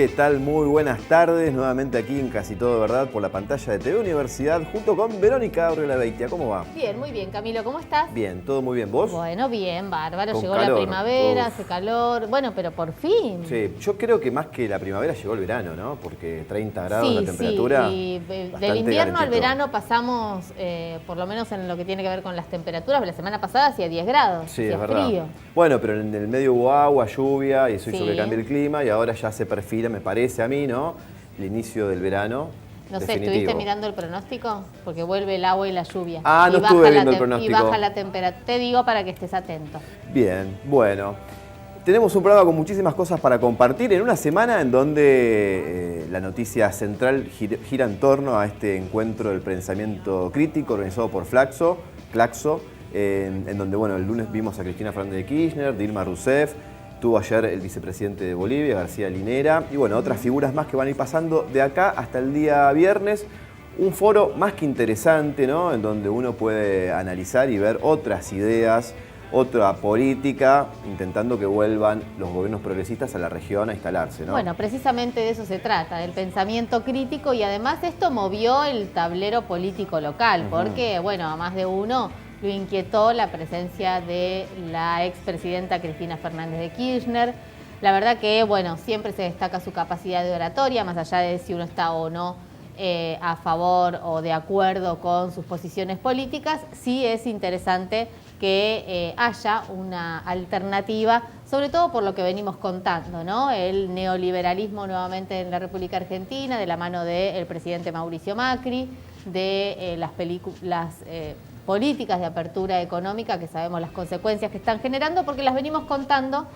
¿Qué tal? Muy buenas tardes, nuevamente aquí en Casi Todo de Verdad por la pantalla de TV Universidad junto con Verónica Abreu-Labeitia. ¿Cómo va? Bien, muy bien, Camilo, ¿cómo estás? Bien, todo muy bien. ¿Vos? Bueno, bien, bárbaro, Con llegó calor. la primavera, Uf. hace calor, bueno, pero por fin. Sí, yo creo que más que la primavera llegó el verano, ¿no? Porque 30 grados la Sí, temperatura. y bastante del invierno al calentito. verano pasamos, por lo menos en lo que tiene que ver con las temperaturas, la semana pasada hacía 10 grados, Sí, hacía es verdad. frío. Bueno, pero en el medio hubo agua, lluvia y eso hizo Sí. que cambie el clima y ahora ya se perfila, me parece a mí, ¿no? El inicio del verano. No sé, definitivo. ¿estuviste mirando el pronóstico? Porque vuelve el agua y la lluvia. Ah, no Y baja estuve la viendo el tem- pronóstico. Y baja la temperatura. Te digo para que estés atento. Bien, bueno. Tenemos un programa con muchísimas cosas para compartir en una semana en donde la noticia central gira en torno a este encuentro del pensamiento crítico organizado por Claxo, en donde bueno, el lunes vimos a Cristina Fernández de Kirchner, Dilma Rousseff, tuvo ayer el vicepresidente de Bolivia, García Linera, y bueno, otras figuras más que van a ir pasando de acá hasta el día viernes. Un foro más que interesante, ¿no? En donde uno puede analizar y ver otras ideas, otra política, intentando que vuelvan los gobiernos progresistas a la región a instalarse, ¿no? Bueno, precisamente de eso se trata, del pensamiento crítico, y además esto movió el tablero político local, porque, bueno, a más de uno lo inquietó la presencia de la expresidenta Cristina Fernández de Kirchner. La verdad que, bueno, siempre se destaca su capacidad de oratoria, más allá de si uno está o no a favor o de acuerdo con sus posiciones políticas. Sí es interesante que haya una alternativa, sobre todo por lo que venimos contando, ¿no? El neoliberalismo nuevamente en la República Argentina, de la mano del presidente Mauricio Macri, de las políticas de apertura económica, que sabemos las consecuencias que están generando, porque las venimos contando.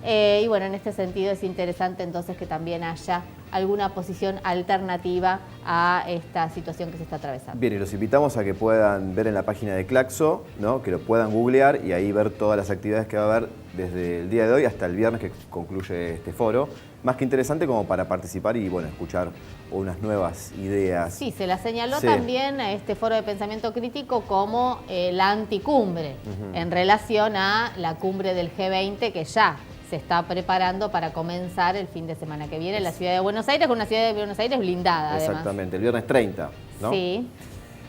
Y bueno, en este sentido es interesante entonces que también haya alguna posición alternativa a esta situación que se está atravesando. Bien, y los invitamos a que puedan ver en la página de Claxo, ¿no? Que lo puedan googlear y ahí ver todas las actividades que va a haber desde el día de hoy hasta el viernes que concluye este foro. Más que interesante como para participar y bueno, escuchar unas nuevas ideas. Sí, se la señaló Sí. también a este foro de pensamiento crítico como la anticumbre, en relación a la cumbre del G20 que ya se está preparando para comenzar el fin de semana que viene en la ciudad de Buenos Aires, con una ciudad de Buenos Aires blindada además. Exactamente, el viernes 30, ¿no? Sí.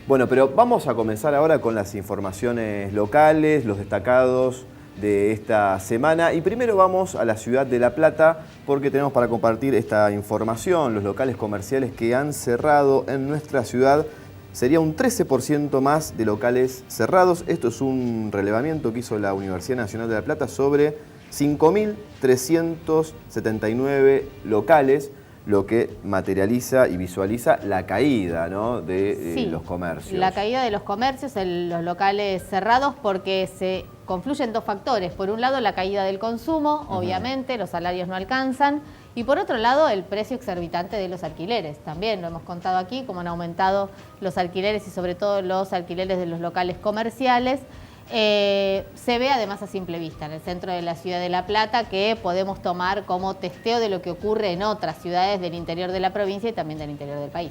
Bueno, pero vamos a comenzar ahora con las informaciones locales, los destacados de esta semana. Y primero vamos a la ciudad de La Plata porque tenemos para compartir esta información. Los locales comerciales que han cerrado en nuestra ciudad sería un 13% más de locales cerrados. Esto es un relevamiento que hizo la Universidad Nacional de La Plata sobre 5.379 locales, lo que materializa y visualiza la caída, ¿no? de los comercios. La caída de los comercios, los locales cerrados, porque se confluyen dos factores. Por un lado, la caída del consumo, obviamente, los salarios no alcanzan. Y por otro lado, el precio exorbitante de los alquileres. También lo hemos contado aquí, cómo han aumentado los alquileres y sobre todo los alquileres de los locales comerciales. Se ve además a simple vista en el centro de la ciudad de La Plata, que podemos tomar como testeo de lo que ocurre en otras ciudades del interior de la provincia y también del interior del país.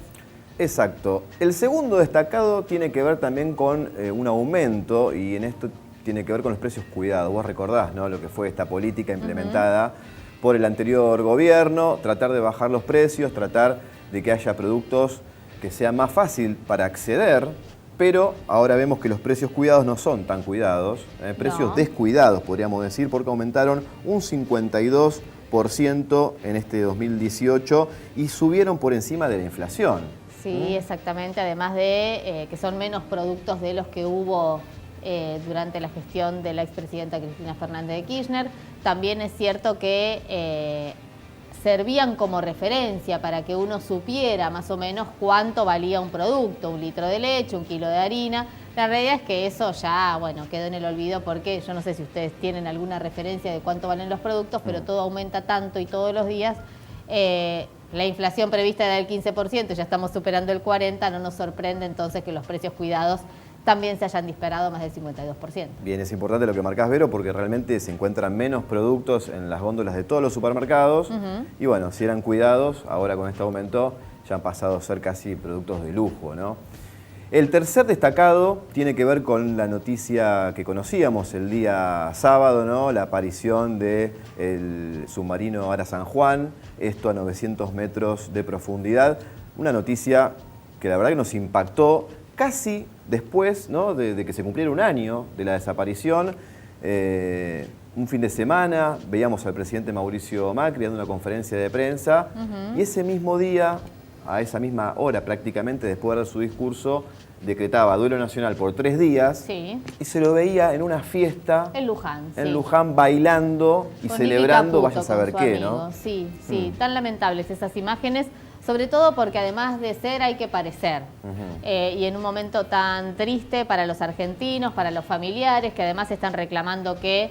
Exacto. El segundo destacado tiene que ver también con un aumento, y en esto tiene que ver con los precios cuidados. Vos recordás, ¿no? Lo que fue esta política implementada por el anterior gobierno, tratar de bajar los precios, tratar de que haya productos que sea más fácil para acceder. Pero ahora vemos que los precios cuidados no son tan cuidados, precios descuidados podríamos decir, porque aumentaron un 52% en este 2018 y subieron por encima de la inflación. Sí, exactamente, además de que son menos productos de los que hubo durante la gestión de la expresidenta Cristina Fernández de Kirchner. También es cierto que servían como referencia para que uno supiera más o menos cuánto valía un producto, 1 litro de leche, 1 kilo de harina. La realidad es que eso ya, bueno, quedó en el olvido porque yo no sé si ustedes tienen alguna referencia de cuánto valen los productos, pero todo aumenta tanto y todos los días. La inflación prevista era del 15%, ya estamos superando el 40%, no nos sorprende entonces que los precios cuidados también se hayan disparado más del 52%. Bien, es importante lo que marcás, Vero, porque realmente se encuentran menos productos en las góndolas de todos los supermercados. Y bueno, si eran cuidados, ahora con este aumento ya han pasado a ser casi productos de lujo, ¿no? El tercer destacado tiene que ver con la noticia que conocíamos el día sábado, ¿no? La aparición del submarino Ara San Juan, esto a 900 metros de profundidad. Una noticia que la verdad que nos impactó casi después, ¿no? de que se cumpliera un año de la desaparición. Un fin de semana veíamos al presidente Mauricio Macri dando una conferencia de prensa y ese mismo día, a esa misma hora prácticamente, después de dar su discurso, decretaba duelo nacional por 3 días y se lo veía en una fiesta en Luján, en Luján bailando y con celebrando, Caputo, vaya a saber qué, amigo. ¿no? Sí, tan lamentables esas imágenes, sobre todo porque además de ser hay que parecer. Y en un momento tan triste para los argentinos, para los familiares, que además están reclamando que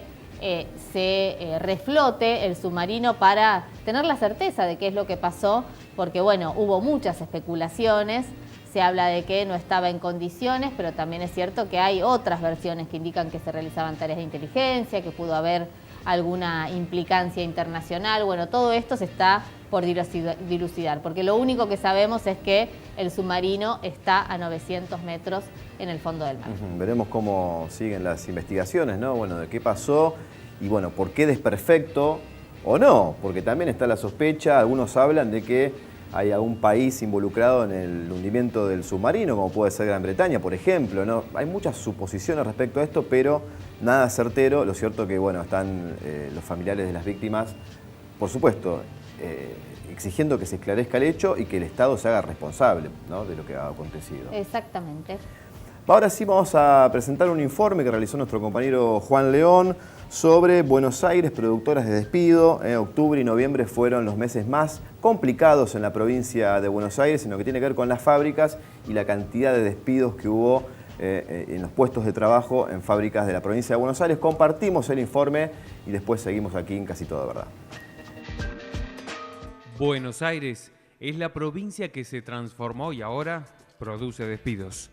se reflote el submarino para tener la certeza de qué es lo que pasó, porque bueno, hubo muchas especulaciones. Se habla de que no estaba en condiciones, pero también es cierto que hay otras versiones que indican que se realizaban tareas de inteligencia, que pudo haber alguna implicancia internacional. Bueno, todo esto se está por dilucidar, porque lo único que sabemos es que el submarino está a 900 metros en el fondo del mar. Veremos cómo siguen las investigaciones, ¿no? Bueno, de qué pasó y bueno, por qué desperfecto o no, porque también está la sospecha, algunos hablan de que hay algún país involucrado en el hundimiento del submarino, como puede ser Gran Bretaña, por ejemplo, ¿no? Hay muchas suposiciones respecto a esto, pero nada certero. Lo cierto que, bueno, están los familiares de las víctimas, por supuesto, exigiendo que se esclarezca el hecho y que el Estado se haga responsable, ¿no?, de lo que ha acontecido. Exactamente. Ahora sí vamos a presentar un informe que realizó nuestro compañero Juan León sobre Buenos Aires, productoras de despido. Octubre y noviembre fueron los meses más complicados en la provincia de Buenos Aires, en lo que tiene que ver con las fábricas y la cantidad de despidos que hubo en los puestos de trabajo en fábricas de la provincia de Buenos Aires. Compartimos el informe y después seguimos aquí en Casi Todo Verdad. Buenos Aires es la provincia que se transformó y ahora produce despidos.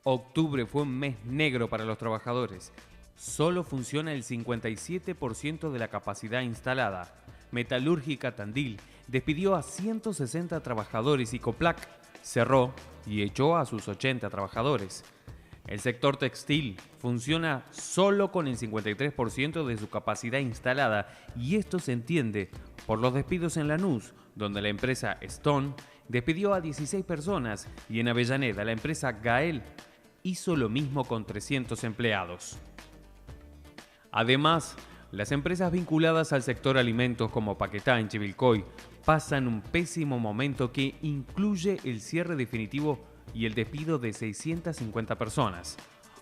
Octubre fue un mes negro para los trabajadores. Solo funciona el 57% de la capacidad instalada. Metalúrgica Tandil despidió a 160 trabajadores y Coplac cerró y echó a sus 80 trabajadores. El sector textil funciona solo con el 53% de su capacidad instalada y esto se entiende por los despidos en Lanús, donde la empresa Stone despidió a 16 personas y en Avellaneda la empresa Gael hizo lo mismo con 300 empleados. Además, las empresas vinculadas al sector alimentos como Paquetá en Chivilcoy pasan un pésimo momento que incluye el cierre definitivo y el despido de 650 personas.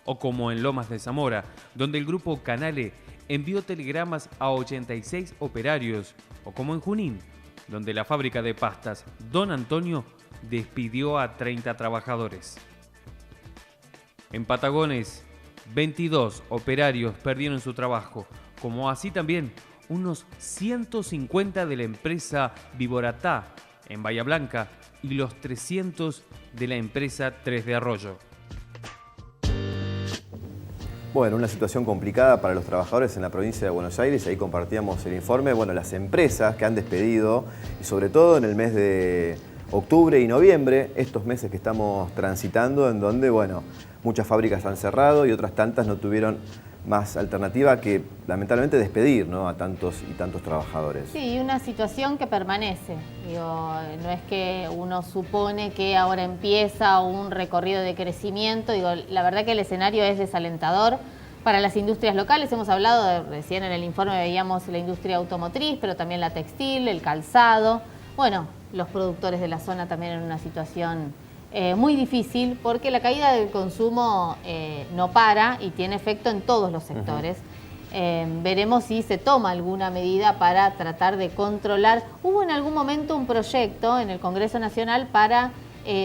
O como en Lomas de Zamora, donde el grupo Canale envió telegramas a 86 operarios. O como en Junín, donde la fábrica de pastas Don Antonio despidió a 30 trabajadores. En Patagones, 22 operarios perdieron su trabajo, como así también unos 150 de la empresa Viboratá en Bahía Blanca y los 300 de la empresa 3 de Arroyo. Bueno, una situación complicada para los trabajadores en la provincia de Buenos Aires, ahí compartíamos el informe. Bueno, las empresas que han despedido, y sobre todo en el mes de octubre y noviembre, estos meses que estamos transitando, en donde, bueno, muchas fábricas han cerrado y otras tantas no tuvieron más alternativa que, lamentablemente, despedir, ¿no?, a tantos y tantos trabajadores. Sí, una situación que permanece. Digo, no es que uno supone que ahora empieza un recorrido de crecimiento. Digo, la verdad que el escenario es desalentador para las industrias locales. Hemos hablado, recién en el informe veíamos la industria automotriz, pero también la textil, el calzado. Bueno, los productores de la zona también en una situación muy difícil, porque la caída del consumo no para y tiene efecto en todos los sectores. Veremos si se toma alguna medida para tratar de controlar. Hubo en algún momento un proyecto en el Congreso Nacional para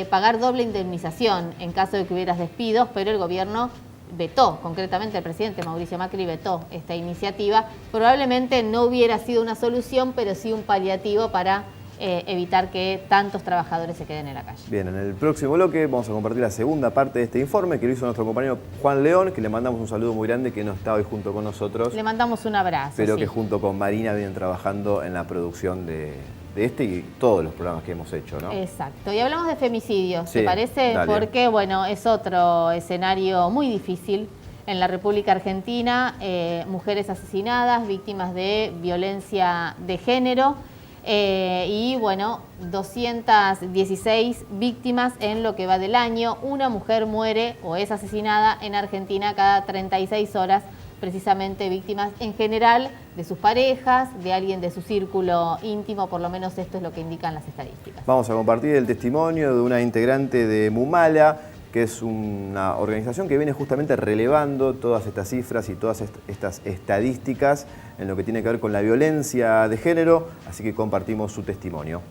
pagar doble indemnización en caso de que hubiera despidos, pero el gobierno vetó, concretamente el presidente Mauricio Macri vetó esta iniciativa. Probablemente no hubiera sido una solución, pero sí un paliativo para evitar que tantos trabajadores se queden en la calle. Bien, en el próximo bloque vamos a compartir la segunda parte de este informe que lo hizo nuestro compañero Juan León, que le mandamos un saludo muy grande, que no está hoy junto con nosotros. Le mandamos un abrazo. Pero sí, que junto con Marina vienen trabajando en la producción de de este y todos los programas que hemos hecho, ¿no? Exacto. Y hablamos de femicidios, Sí, ¿te parece? dale. Porque, bueno, es otro escenario muy difícil en la República Argentina. Mujeres asesinadas, víctimas de violencia de género. Y bueno, 216 víctimas en lo que va del año. Una mujer muere o es asesinada en Argentina cada 36 horas, precisamente víctimas en general de sus parejas, de alguien de su círculo íntimo, por lo menos esto es lo que indican las estadísticas. Vamos a compartir el testimonio de una integrante de Mumala, que es una organización que viene justamente relevando todas estas cifras y todas estas estadísticas en lo que tiene que ver con la violencia de género, así que compartimos su testimonio.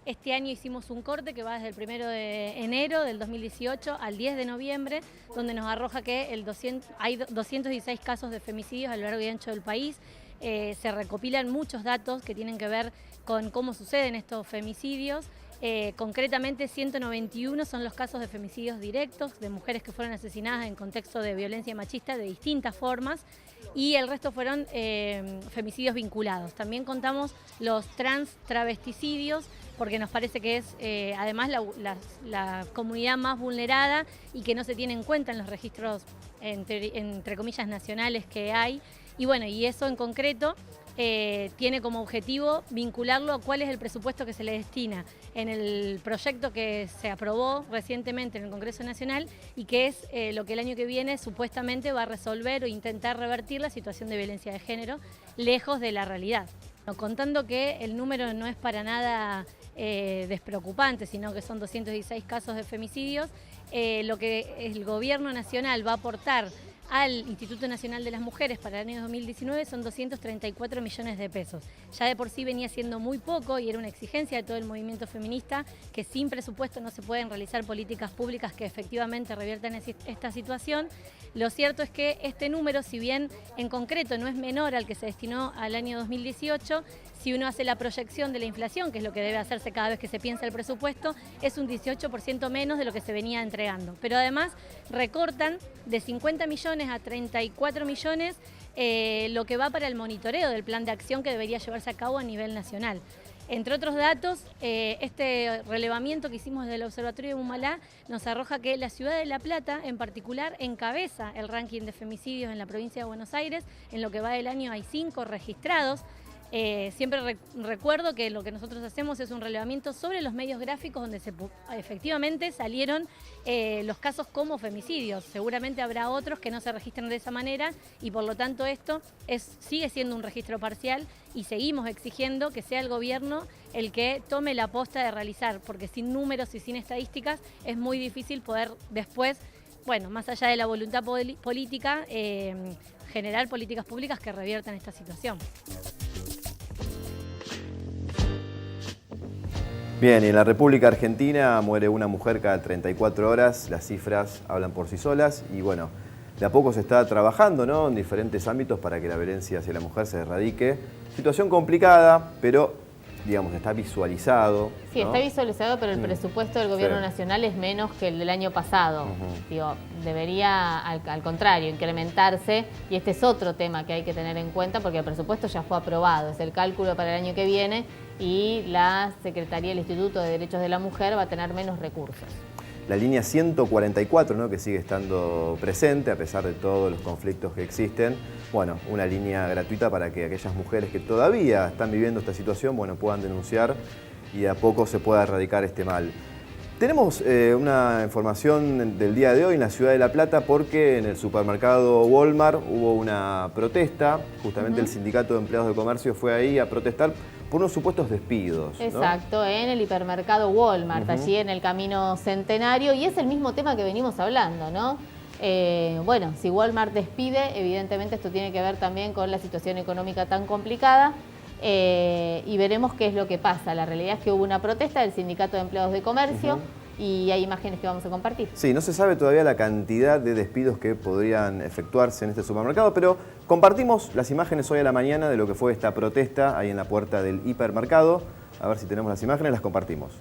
Este año hicimos un corte que va desde el 1 de enero del 2018 al 10 de noviembre, donde nos arroja que hay 216 casos de femicidios a lo largo y ancho del país. Se recopilan muchos datos que tienen que ver con cómo suceden estos femicidios. Concretamente 191 son los casos de femicidios directos, de mujeres que fueron asesinadas en contexto de violencia machista de distintas formas, y el resto fueron femicidios vinculados. También contamos los travesticidios, porque nos parece que es además la comunidad más vulnerada y que no se tiene en cuenta en los registros, entre comillas, nacionales que hay. Y bueno, y eso en concreto tiene como objetivo vincularlo a cuál es el presupuesto que se le destina en el proyecto que se aprobó recientemente en el Congreso Nacional y que es lo que el año que viene supuestamente va a resolver o intentar revertir la situación de violencia de género lejos de la realidad. Contando que el número no es para nada despreocupante, sino que son 216 casos de femicidios, lo que el Gobierno Nacional va a aportar al Instituto Nacional de las Mujeres para el año 2019 son 234 millones de pesos. Ya de por sí venía siendo muy poco y era una exigencia de todo el movimiento feminista que sin presupuesto no se pueden realizar políticas públicas que efectivamente reviertan esta situación. Lo cierto es que este número, si bien en concreto no es menor al que se destinó al año 2018, si uno hace la proyección de la inflación, que es lo que debe hacerse cada vez que se piensa el presupuesto, es un 18% menos de lo que se venía entregando. Pero además recortan de 50 millones a 34 millones lo que va para el monitoreo del plan de acción que debería llevarse a cabo a nivel nacional. Entre otros datos, este relevamiento que hicimos desde el Observatorio de Mumala nos arroja que la ciudad de La Plata, en particular, encabeza el ranking de femicidios en la provincia de Buenos Aires. En lo que va del año hay 5 registrados. Siempre recuerdo que lo que nosotros hacemos es un relevamiento sobre los medios gráficos donde efectivamente salieron los casos como femicidios. Seguramente habrá otros que no se registran de esa manera y por lo tanto esto sigue siendo un registro parcial y seguimos exigiendo que sea el gobierno el que tome la posta de realizar, porque sin números y sin estadísticas es muy difícil poder después, bueno, más allá de la voluntad política, generar políticas públicas que reviertan esta situación. Bien, y en la República Argentina muere una mujer cada 34 horas, las cifras hablan por sí solas y bueno, de a poco se está trabajando, ¿no?, en diferentes ámbitos para que la violencia hacia la mujer se erradique. Situación complicada, pero digamos está visualizado. Sí, ¿no? está visualizado, pero el presupuesto del Gobierno Sí. Nacional es menos que el del año pasado. Digo, debería, al contrario, incrementarse, y este es otro tema que hay que tener en cuenta porque el presupuesto ya fue aprobado, es el cálculo para el año que viene y la Secretaría del Instituto de Derechos de la Mujer va a tener menos recursos. La línea 144, ¿no?, que sigue estando presente a pesar de todos los conflictos que existen. Bueno, una línea gratuita para que aquellas mujeres que todavía están viviendo esta situación, bueno, puedan denunciar y de a poco se pueda erradicar este mal. Tenemos una información del día de hoy en la ciudad de La Plata porque en el supermercado Walmart hubo una protesta. Justamente el Sindicato de Empleados de Comercio fue ahí a protestar por unos supuestos despidos, ¿no? Exacto, en el hipermercado Walmart, allí en el Camino Centenario, y es el mismo tema que venimos hablando, ¿no? Bueno, si Walmart despide, evidentemente esto tiene que ver también con la situación económica tan complicada, y veremos qué es lo que pasa. La realidad es que hubo una protesta del Sindicato de Empleados de Comercio, y hay imágenes que vamos a compartir. Sí, no se sabe todavía la cantidad de despidos que podrían efectuarse en este supermercado, pero compartimos las imágenes hoy a la mañana de lo que fue esta protesta ahí en la puerta del hipermercado. A ver si tenemos las imágenes, las compartimos.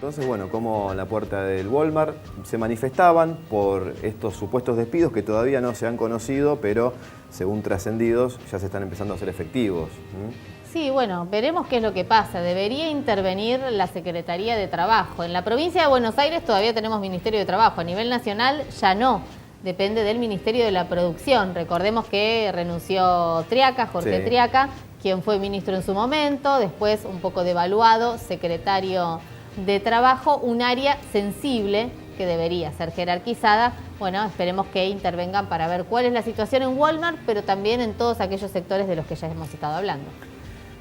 Entonces, bueno, como en la puerta del Walmart se manifestaban por estos supuestos despidos que todavía no se han conocido, pero según trascendidos ya se están empezando a hacer efectivos. Sí, bueno, veremos qué es lo que pasa. Debería intervenir la Secretaría de Trabajo. En la provincia de Buenos Aires todavía tenemos Ministerio de Trabajo. A nivel nacional ya no. Depende del Ministerio de la Producción. Recordemos que renunció Triaca, Jorge Triaca, quien fue ministro en su momento, después un poco devaluado, secretario de Trabajo, un área sensible que debería ser jerarquizada. Bueno, esperemos que intervengan para ver cuál es la situación en Walmart, pero también en todos aquellos sectores de los que ya hemos estado hablando.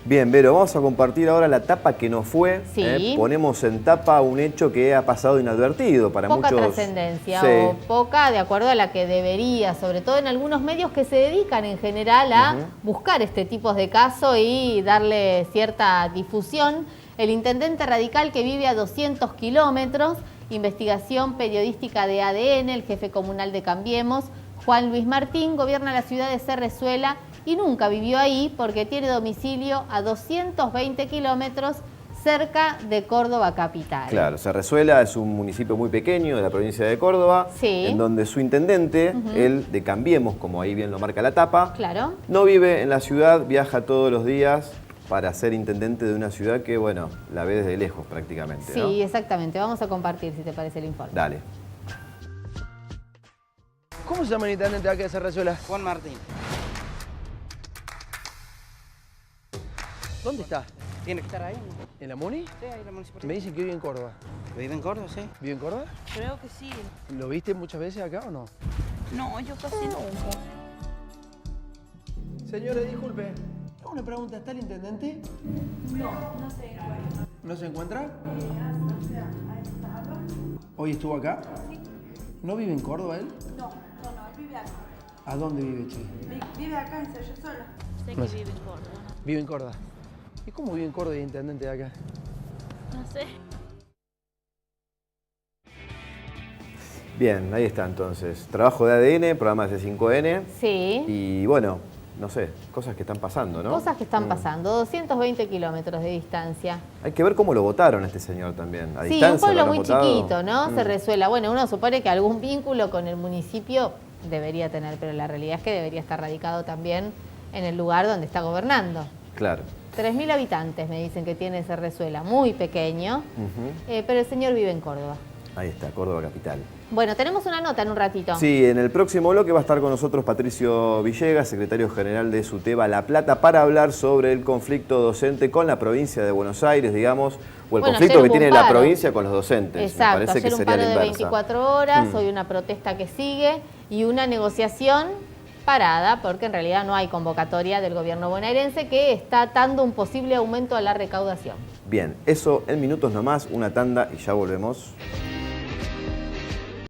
Bien, Vero, vamos a compartir ahora la tapa que no fue. Sí. Ponemos en tapa un hecho que ha pasado inadvertido para muchos. Poca trascendencia o poca de acuerdo a la que debería, sobre todo en algunos medios que se dedican en general a buscar este tipo de casos y darle cierta difusión. El intendente radical que vive a 200 kilómetros, investigación periodística de ADN, el jefe comunal de Cambiemos, Juan Luis Martín, gobierna la ciudad de Cerrezuela y nunca vivió ahí porque tiene domicilio a 220 kilómetros cerca de Córdoba capital. Claro, Cerrezuela es un municipio muy pequeño de la provincia de Córdoba, en donde su intendente, él de Cambiemos, como ahí bien lo marca la tapa, no vive en la ciudad, viaja todos los días para ser intendente de una ciudad que, bueno, la ve desde lejos prácticamente. Sí, ¿no? Exactamente. Vamos a compartir, si te parece, el informe. Dale. ¿Cómo se llama el intendente de acá de Cerrezuela? Juan Martín. ¿Dónde está? Tiene que estar ahí. ¿En la Muni? Sí, ahí en la municipalidad. Me dicen que vive en Córdoba. ¿Vive en Córdoba, sí? ¿Vive en Córdoba? Creo que sí. ¿Lo viste muchas veces acá o no? No, yo casi nunca. Señora, disculpe. Una pregunta, ¿está el intendente? No, no se encuentra. ¿No se encuentra? ¿Hoy estuvo acá? Sí. ¿No vive en Córdoba él? No, él vive acá. ¿A dónde vive, che? Vive acá en Cerrezuela. Sé No que sé. vive en Córdoba. Vive en Córdoba. ¿Y cómo vive en Córdoba y intendente de acá? No sé. Bien, ahí está entonces. Trabajo de ADN, programa de C5N. Sí. Y bueno, no sé, cosas que están pasando, ¿no? Cosas que están pasando, 220 kilómetros de distancia. Hay que ver cómo lo votaron a este señor también. A Sí, distancia, un pueblo ¿lo muy habrán votado? chiquito, ¿no? Cerrezuela. Bueno, uno supone que algún vínculo con el municipio debería tener, pero la realidad es que debería estar radicado también en el lugar donde está gobernando. Claro. 3.000 habitantes me dicen que tiene Cerrezuela, muy pequeño, pero el señor vive en Córdoba. Ahí está, Córdoba capital. Bueno, tenemos una nota en un ratito. Sí, en el próximo bloque va a estar con nosotros Patricio Villegas, secretario general de SUTEBA La Plata, para hablar sobre el conflicto docente con la provincia de Buenos Aires, digamos, o el conflicto que tiene la provincia con los docentes. Exacto, Me parece ayer que un sería paro la de inversa. 24 horas, hoy una protesta que sigue y una negociación parada, porque en realidad no hay convocatoria del gobierno bonaerense que está atando un posible aumento a la recaudación. Bien, eso en minutos nomás, una tanda y ya volvemos.